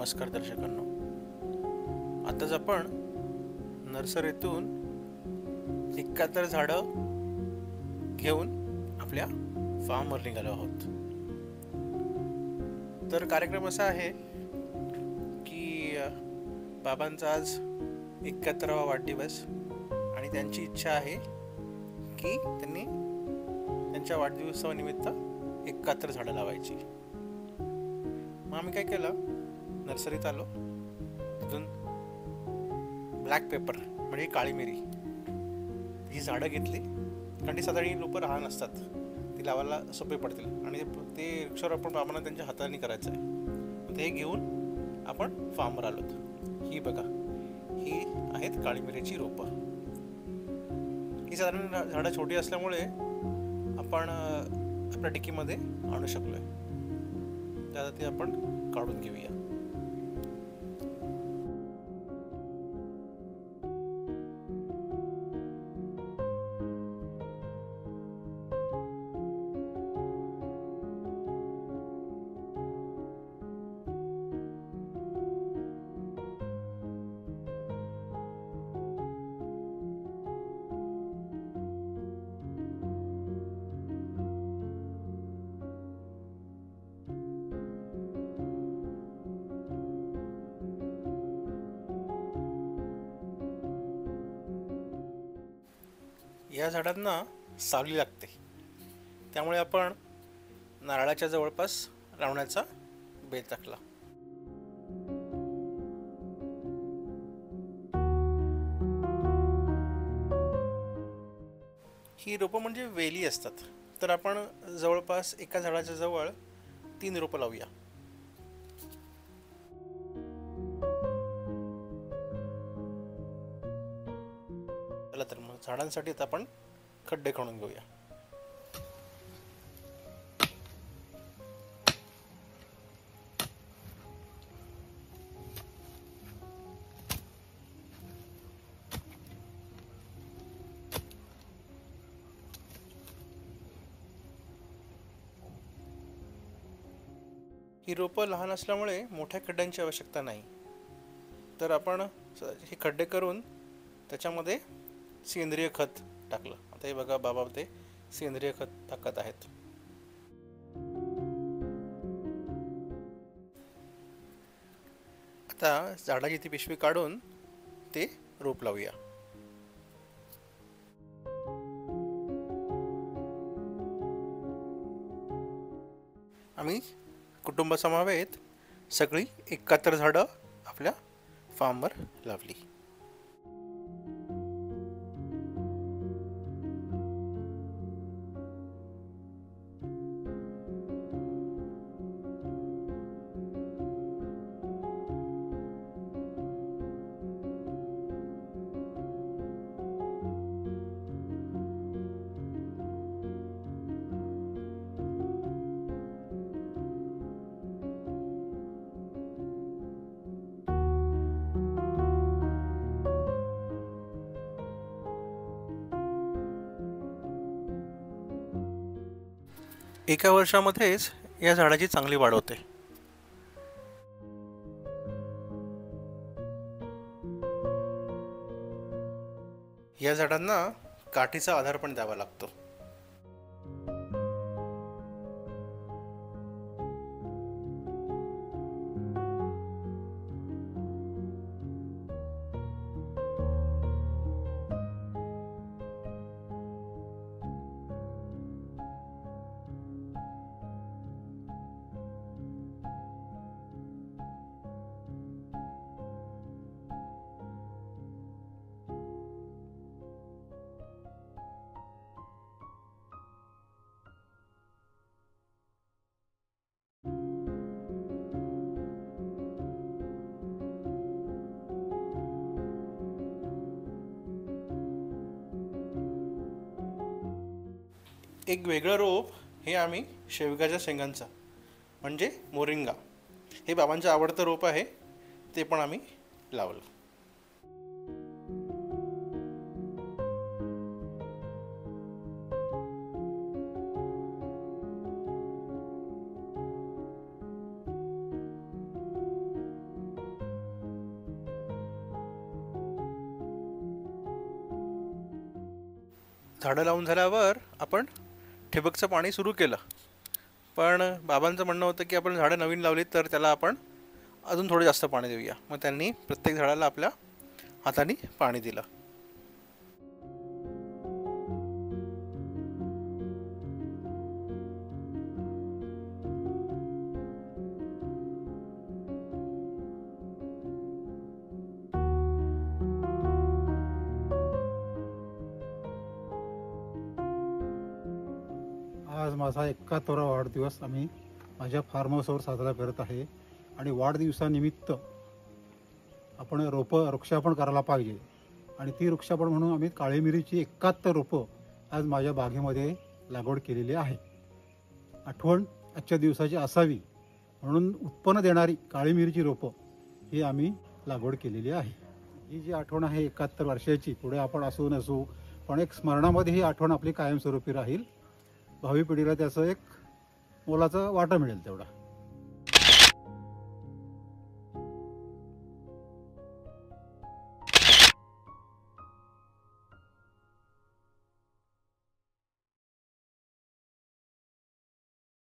नमस्कार दर्शकांनो. आताच आपण नर्सरीतून 71 झाडं घेऊन आपल्या फार्मवर निघालो आहोत. तर कार्यक्रम असा आहे की बाबांचा आज 71वा वाढदिवस आणि त्यांची इच्छा आहे की त्यांनी त्यांच्या वाढदिवसानिमित्त 71 झाडं लावायची. मग आम्ही काय केलं, नर्सरीत आलो, तिथून ब्लॅक पेपर म्हणजे काळी मिरी ही झाडं घेतली, कारण ती साधारण रोपं लहान असतात, ती लावायला सोपे पडतील आणि ते वृक्षारोपण बाबांना त्यांच्या हाताने करायचं आहे. ते घेऊन आपण फार्मवर आलोत. ही बघा, ही आहेत काळी मिरीची रोपं. ही साधारण झाडं छोटी असल्यामुळे आपण आपल्या डिकीमध्ये आणू शकलोय. त्यात ते आपण काढून घेऊया. या झाडांना सावली लागते, त्यामुळे आपण नारळाच्या जवळपास लावण्याचा बेत टाकला. ही रोपं म्हणजे वेली असतात, तर आपण जवळपास एका झाडाच्या जवळ 3 रोपं लावूया. चला तर मग झाडांसाठी आपण खड्डे खणून घेऊया. ही रोपं लहान असल्यामुळे मोठ्या खड्ड्यांची आवश्यकता नाही, तर आपण हे खड्डे करून त्याच्यामध्ये सेंद्रिय खत टाकलं. आता हे बघा, बाबा ते सेंद्रिय खत टाकत आहेत. आता झाडाची ती पिशवी काढून ते रोप लावूया. आम्ही कुटुंबासमवेत सगळी 71 झाडं आपल्या फार्मवर लावली. एका वर्षामध्येच या झाडाची चांगली वाढ होते. या झाडांना काठीचा आधार पण द्यावा लागतो. एक वेगळं रोप हे आम्ही शेवग्याच्या शेंगांचा म्हणजे मोरिंगा, हे बाबांचं आवडतं रोप आहे, ते पण आम्ही लावलं. झाडं लावून झाल्यावर आपण ठिबकचं पाणी सुरू केलं, पण बाबांचं म्हणणं होतं की आपण झाडं नवीन लावली तर त्याला आपण अजून थोडं जास्त पाणी देऊया. मग त्यांनी प्रत्येक झाडाला आपल्या हाताने पाणी दिलं. आज माझा 71वा वाढदिवस आम्ही माझ्या फार्म हाऊसवर साजरा करत आहे. आणि वाढदिवसानिमित्त आपण वृक्षारोपण करायला पाहिजे. आणि ती वृक्षारोपण म्हणून आम्ही काळी मिरीची 71 रोपं आज माझ्या बागेमध्ये लागवड केलेली आहे. आठवण आजच्या दिवसाची असावी म्हणून उत्पन्न देणारी काळी मिरीची रोपं ही आम्ही लागवड केलेली आहे. ही जी आठवण आहे 71 वर्षाची, पुढे आपण असू नसू पण एक स्मरणामध्ये ही आठवण आपली कायमस्वरूपी राहील. भावी पिढीला त्याचं एक मोलाचा वाटा मिळेल तेवढा.